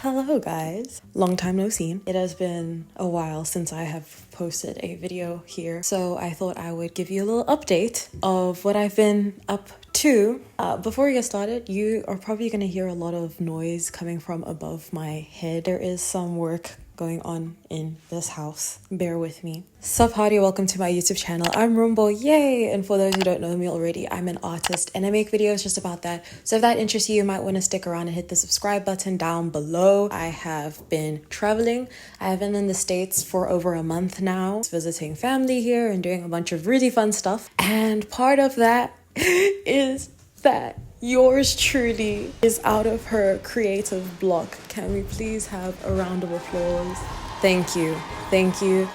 Hello guys, long time no seen. It has been a while since I have posted a video here, so I thought I would give you a little update of what I've been up to. Before we get started, you are probably going to hear a lot of noise coming from above my head. There is some work going on in this house. Bear with me. Sup howdy, welcome to my YouTube channel. I'm Rumbo, yay! And for those who don't know me already, I'm an artist and I make videos just about that. So if that interests you, you might want to stick around and hit the subscribe button down below. I have been traveling. I have been in the States for over a month now, visiting family here and doing a bunch of really fun stuff. And part of that is that yours truly is out of her creative block. Can we please have a round of applause? Thank you, thank you,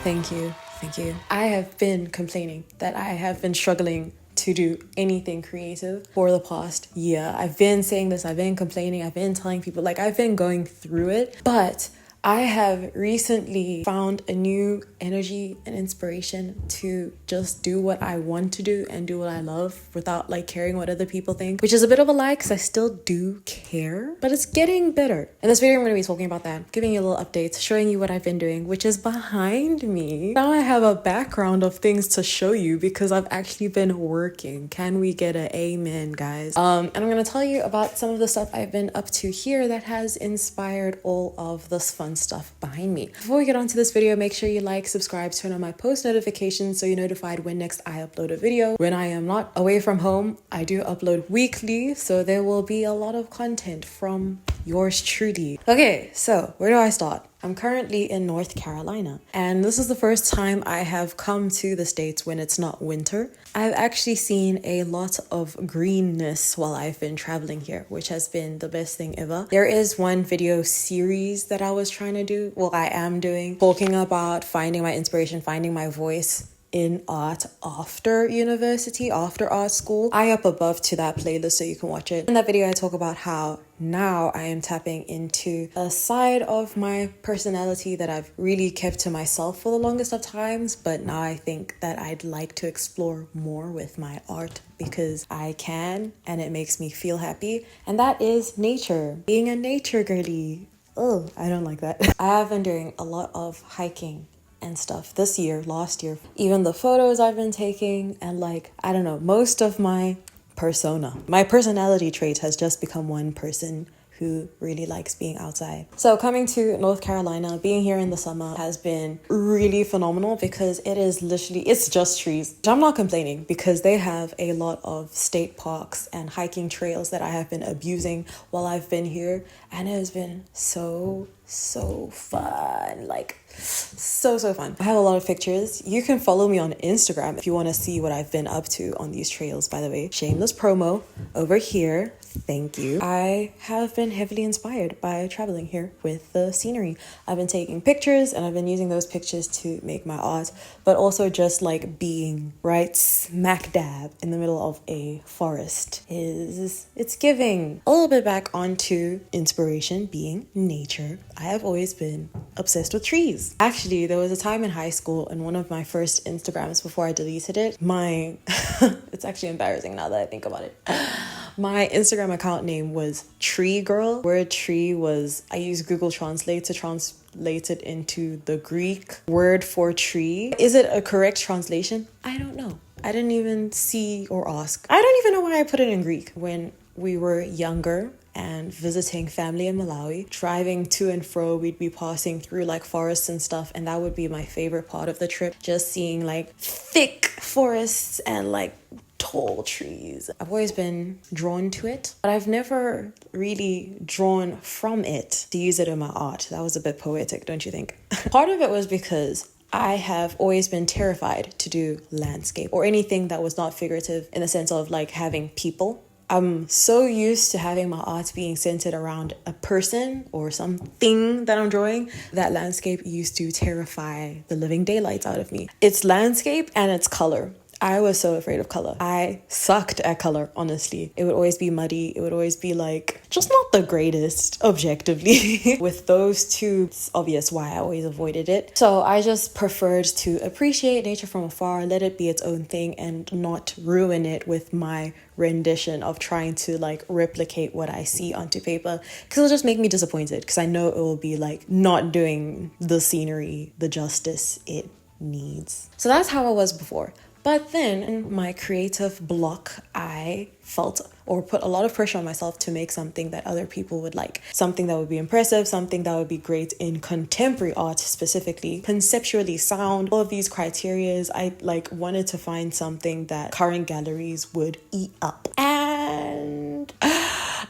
thank you, thank you. I have been complaining that I have been struggling to do anything creative for the past year. I've been saying this, I've been complaining, I've been telling people, like I've been going through it, but I have recently found a new energy and inspiration to just do what I want to do and do what I love without like caring what other people think, which is a bit of a lie because I still do care, but it's getting better. In this video, I'm going to be talking about that, giving you a little updates, showing you what I've been doing, which is behind me. Now I have a background of things to show you because I've actually been working. Can we get an amen, guys? And I'm going to tell you about some of the stuff I've been up to here that has inspired all of this fun stuff behind me. Before we get on to this video, make sure you like, subscribe, turn on my post notifications so you're notified when next I upload a video. When I am not away from home, I do upload weekly, so there will be a lot of content from yours truly. Okay, so where do I start? I'm currently in North Carolina, and this is the first time I have come to the States when it's not winter. I've actually seen a lot of greenness while I've been traveling here, which has been the best thing ever. There is one video series that I was trying to do, well, I am doing, talking about finding my inspiration, finding my voice in art after university, after art school. I up above to that playlist so you can watch it. In that video, I talk about how now I am tapping into a side of my personality that I've really kept to myself for the longest of times, but now I think that I'd like to explore more with my art because I can and it makes me feel happy, and that is nature. Being a nature girly. Oh, I don't like that. I have been doing a lot of hiking and stuff this year, last year. Even the photos I've been taking and like, I don't know, most of my personality trait has just become one person who really likes being outside. So coming to North Carolina, being here in the summer has been really phenomenal because it is literally, it's just trees. I'm not complaining because they have a lot of state parks and hiking trails that I have been abusing while I've been here. And it has been so fun, like so fun. I have a lot of pictures. You can follow me on Instagram if you want to see what I've been up to on these trails, by the way. Shameless promo over here. Thank you. I have been heavily inspired by traveling here with the scenery. I've been taking pictures and I've been using those pictures to make my art, but also just like being right smack dab in the middle of a forest it's giving. A little bit back onto inspiration being nature. I have always been obsessed with trees. Actually, there was a time in high school in one of my first Instagrams before I deleted it. It's actually embarrassing now that I think about it. My Instagram account name was Tree Girl. Word tree was, I used Google Translate to translate it into the Greek word for tree. Is it a correct translation? I don't know. I didn't even see or ask. I don't even know why I put it in Greek. When we were younger and visiting family in Malawi, driving to and fro, we'd be passing through like forests and stuff, and that would be my favorite part of the trip, just seeing like thick forests and like tall trees. I've always been drawn to it, but I've never really drawn from it to use it in my art. That was a bit poetic, don't you think? Part of it was because I have always been terrified to do landscape or anything that was not figurative in the sense of like having people. I'm so used to having my art being centered around a person or something that I'm drawing that landscape used to terrify the living daylights out of me. It's landscape and it's color. I was so afraid of color. I sucked at color, honestly. It would always be muddy. It would always be like, just not the greatest, objectively. With those two, it's obvious why I always avoided it. So I just preferred to appreciate nature from afar, let it be its own thing, and not ruin it with my rendition of trying to like replicate what I see onto paper, because it'll just make me disappointed, because I know it will be like not doing the scenery the justice it needs. So that's how I was before. But then in my creative block, I felt or put a lot of pressure on myself to make something that other people would like, something that would be impressive, something that would be great in contemporary art, specifically conceptually sound. All of these criterias, I like wanted to find something that current galleries would eat up. And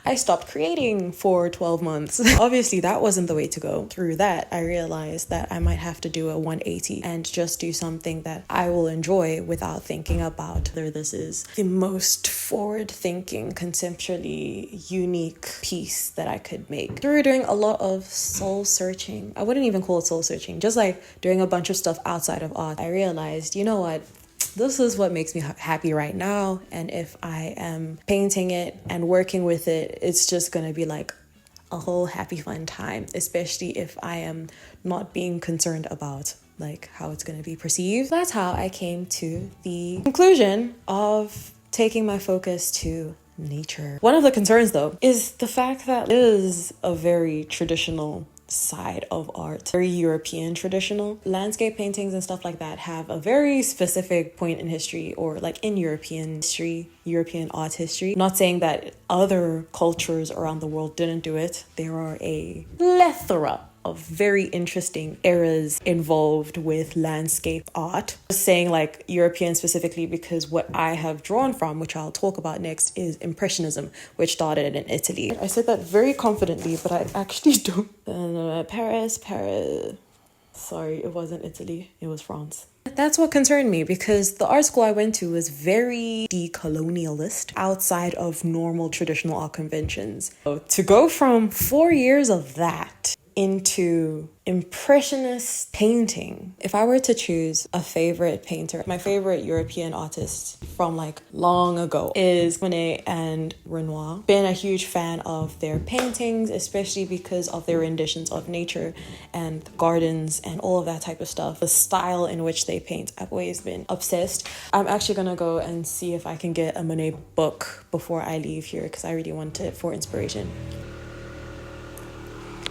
I stopped creating for 12 months. Obviously, that wasn't the way to go. Through that, I realized that I might have to do a 180 and just do something that I will enjoy without thinking about whether this is the most forward-thinking, conceptually unique piece that I could make. Through doing a lot of soul-searching, I wouldn't even call it soul-searching, just like doing a bunch of stuff outside of art, I realized, you know what? This is what makes me happy right now, and if I am painting it and working with it, it's just gonna be like a whole happy fun time, especially if I am not being concerned about like how it's gonna be perceived. That's how I came to the conclusion of taking my focus to nature. One of the concerns though is the fact that it is a very traditional side of art, very European traditional. Landscape paintings and stuff like that have a very specific point in history, or like in European history, European art history. Not saying that other cultures around the world didn't do it. There are a plethora of very interesting eras involved with landscape art. Just saying like European specifically because what I have drawn from, which I'll talk about next, is impressionism, which started in Italy. I said that very confidently, but I actually don't. Paris. Sorry, it wasn't Italy, it was France. That's what concerned me, because the art school I went to was very decolonialist, outside of normal traditional art conventions. So to go from 4 years of that into impressionist painting. If I were to choose a favorite painter, my favorite European artist from like long ago is Monet and Renoir. Been a huge fan of their paintings, especially because of their renditions of nature and gardens and all of that type of stuff. The style in which they paint, I've always been obsessed. I'm actually gonna go and see if I can get a Monet book before I leave here, because I really want it for inspiration.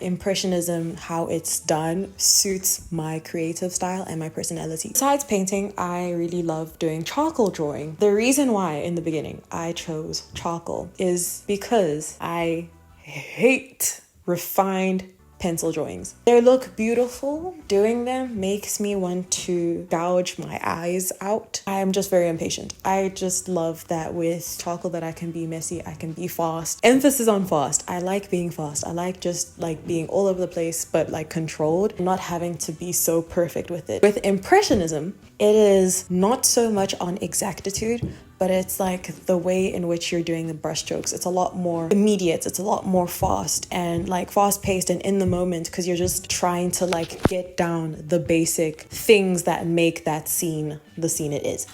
Impressionism, how it's done, suits my creative style and my personality. Besides painting, I really love doing charcoal drawing. The reason why in the beginning I chose charcoal is because I hate refined pencil drawings. They look beautiful. Doing them makes me want to gouge my eyes out. I'm just very impatient. I just love that with charcoal that I can be messy, I can be fast. Emphasis on fast. I like being fast. I like just like being all over the place, but like controlled, not having to be so perfect with it. With impressionism, it is not so much on exactitude, but it's like the way in which you're doing the brushstrokes. It's a lot more immediate. It's a lot more fast and like fast paced and in the moment, because you're just trying to like get down the basic things that make that scene the scene it is.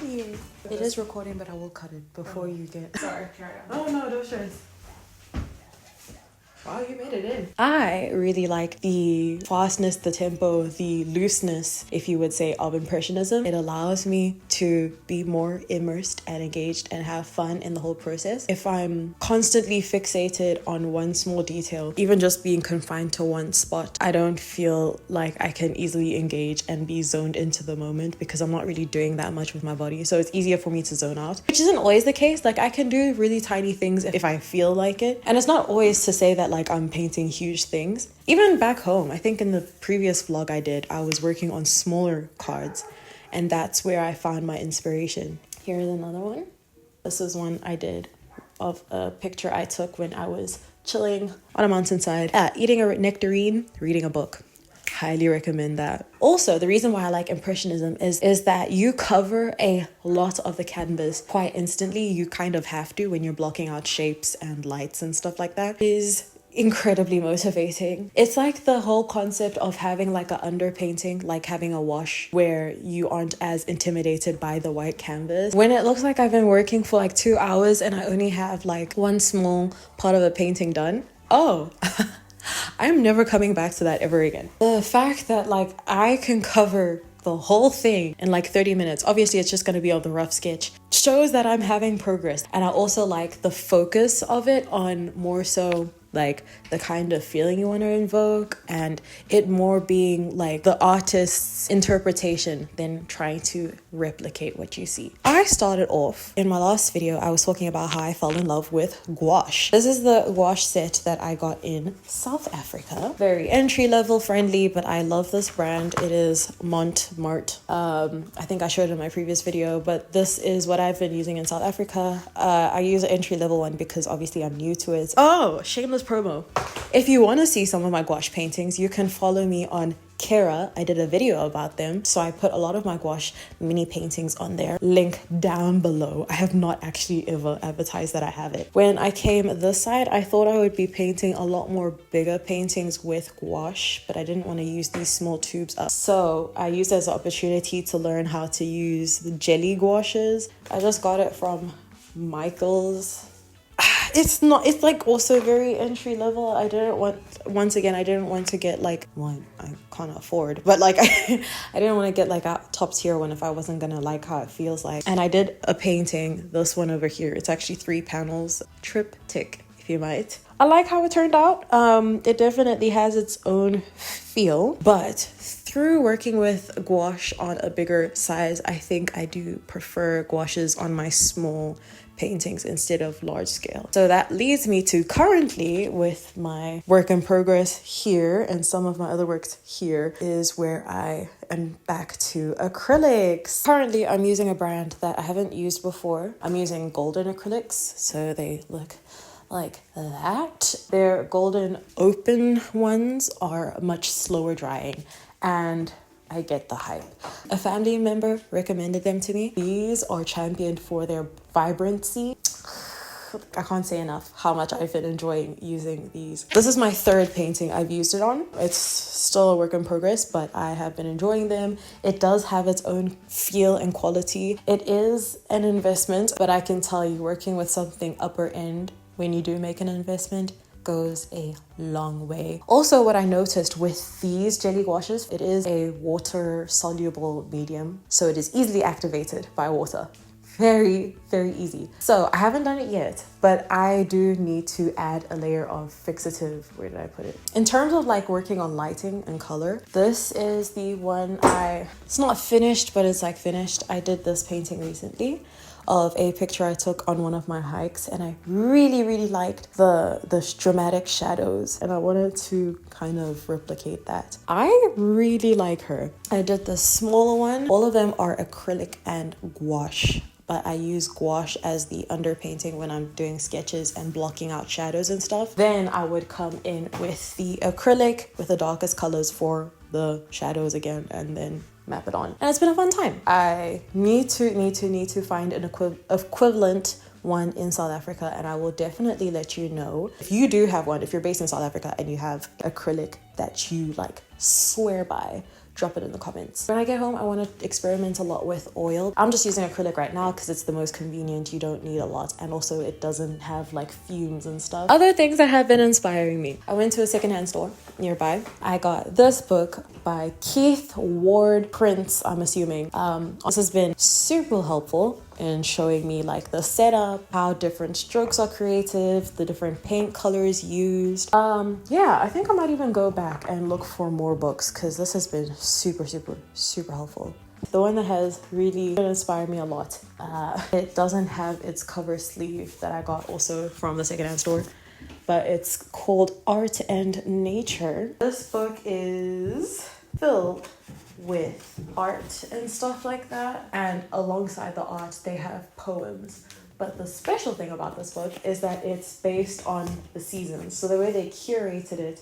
Yeah. It is recording, but I will cut it before you get... Sorry, carry on. Oh no, don't stress. Wow, you made it in. I really like the fastness, the tempo, the looseness, if you would say, of impressionism. It allows me to be more immersed and engaged and have fun in the whole process. If I'm constantly fixated on one small detail, even just being confined to one spot, I don't feel like I can easily engage and be zoned into the moment, because I'm not really doing that much with my body. So it's easier for me to zone out, which isn't always the case. Like I can do really tiny things if I feel like it. And it's not always to say that like I'm painting huge things. Even back home, I think in the previous vlog I did, I was working on smaller cards, and that's where I found my inspiration. Here's another one. This is one I did of a picture I took when I was chilling on a mountainside, eating a nectarine, reading a book. Highly recommend that. Also, the reason why I like impressionism is that you cover a lot of the canvas quite instantly. You kind of have to when you're blocking out shapes and lights and stuff like that. Is incredibly motivating. It's like the whole concept of having like a underpainting, like having a wash where you aren't as intimidated by the white canvas. When it looks like I've been working for like 2 hours and I only have like one small part of a painting done, oh, I'm never coming back to that ever again. The fact that like I can cover the whole thing in like 30 minutes, obviously it's just going to be on the rough sketch, shows that I'm having progress. And I also like the focus of it on more so like the kind of feeling you want to invoke, and it more being like the artist's interpretation than trying to replicate what you see. I started off in my last video, I was talking about how I fell in love with gouache. This is the gouache set that I got in South Africa. Very entry level friendly, but I love this brand. It is Montmartre. I think I showed it in my previous video, but this is what I've been using in South Africa. I use an entry level one because obviously I'm new to it. Oh, shameless promo. If you want to see some of my gouache paintings, you can follow me on Kara. I did a video about them, so I put a lot of my gouache mini paintings on there. Link down below. I have not actually ever advertised that I have it. When I came this side, I thought I would be painting a lot more bigger paintings with gouache, but I didn't want to use these small tubes up. So I used it as an opportunity to learn how to use the jelly gouaches. I just got it from Michael's. It's like also very entry level. I didn't want to get like one I can't afford, but like I didn't want to get like a top tier one if I wasn't gonna like how it feels like. And I did a painting, this one over here. It's actually 3 panels, triptych if you might. I like how it turned out. It definitely has its own feel, but through working with gouache on a bigger size, I think I do prefer gouaches on my small paintings instead of large scale. So that leads me to currently with my work in progress here and some of my other works here is where I am back to acrylics. Currently I'm using a brand that I haven't used before. I'm using golden acrylics, so they look like that. Their golden open ones are much slower drying, and I get the hype. A family member recommended them to me. These are championed for their vibrancy. I can't say enough how much I've been enjoying using these. This is my 3rd painting I've used it on. It's still a work in progress, but I have been enjoying them. It does have its own feel and quality. It is an investment, but I can tell you working with something upper end, when you do make an investment, goes a long way. Also, what I noticed with these jelly gouaches, it is a water soluble medium, so it is easily activated by water. Very, very easy. So I haven't done it yet, but I do need to add a layer of fixative. Where did I put it? In terms of like working on lighting and color, this is the one it's not finished, but it's like finished. I did this painting recently of a picture I took on one of my hikes, and I really liked the dramatic shadows, and I wanted to kind of replicate that. I really like her. I did the smaller one. All of them are acrylic and gouache, but I use gouache as the underpainting when I'm doing sketches and blocking out shadows and stuff. Then I would come in with the acrylic with the darkest colors for the shadows again, and then map it on. And it's been a fun time. I need to find an equivalent one in South Africa, and I will definitely let you know. If you do have one, if you're based in South Africa and you have acrylic that you like swear by, drop it in the comments. When I get home, I want to experiment a lot with oil. I'm just using acrylic right now because it's the most convenient. You don't need a lot, and also it doesn't have like fumes and stuff. Other things that have been inspiring me. I went to a secondhand store nearby. I got this book by Keith Ward Prince, I'm assuming. This has been super helpful in showing me like the setup, how different strokes are created, the different paint colors used. Yeah, I think I might even go back and look for more books because this has been super helpful. The one that has really inspired me a lot, it doesn't have its cover sleeve that I got also from the secondhand store, but it's called Art and Nature. This book is filled with art and stuff like that, and alongside the art they have poems. But the special thing about this book is that it's based on the seasons. So the way they curated it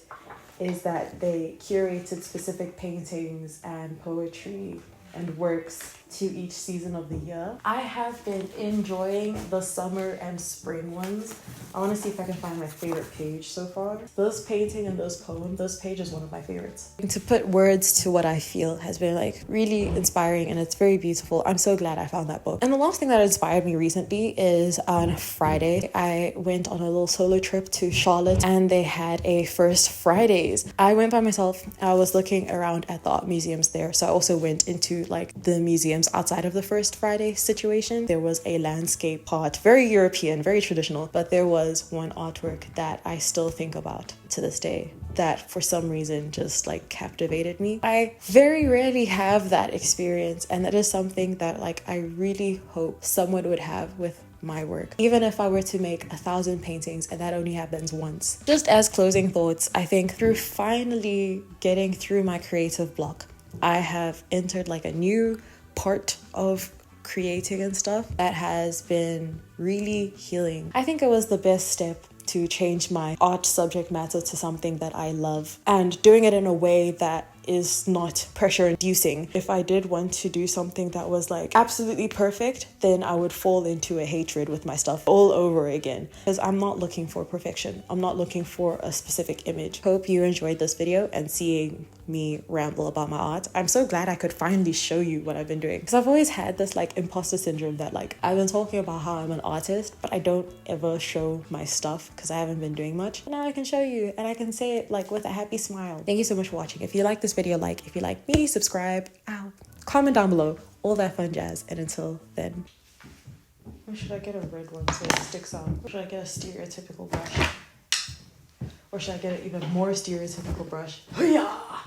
is that they curated specific paintings and poetry and works to each season of the year. I have been enjoying the summer and spring ones. I want to see if I can find my favorite page so far. This painting and this poem, this page is one of my favorites. To put words to what I feel has been like really inspiring, and it's very beautiful. I'm so glad I found that book. And the last thing that inspired me recently is on Friday, I went on a little solo trip to Charlotte and they had a First Fridays. I went by myself. I was looking around at the art museums there. So I also went into like the museums outside of the First Friday situation. There was a landscape part, very European, very traditional, but there was one artwork that I still think about to this day that for some reason just like captivated me. I very rarely have that experience, and that is something that like I really hope someone would have with my work. Even if I were to make 1,000 paintings and that only happens once. Just as closing thoughts, I think through finally getting through my creative block, I have entered like a new part of creating and stuff that has been really healing. I think it was the best step to change my art subject matter to something that I love, and doing it in a way that is not pressure inducing. If I did want to do something that was like absolutely perfect, then I would fall into a hatred with my stuff all over again, because I'm not looking for perfection. I'm not looking for a specific image. Hope you enjoyed this video and seeing me ramble about my art. I'm so glad I could finally show you what I've been doing, because I've always had this like imposter syndrome that like I've been talking about how I'm an artist, but I don't ever show my stuff because I haven't been doing much. But now I can show you, and I can say it like with a happy smile. Thank you so much for watching. If you like this video, like. If you like me, subscribe, comment down below, all that fun jazz. And until then, or should I get a red one so it sticks out? Or should I get a stereotypical brush? Or should I get an even more stereotypical brush? Hoo-yah!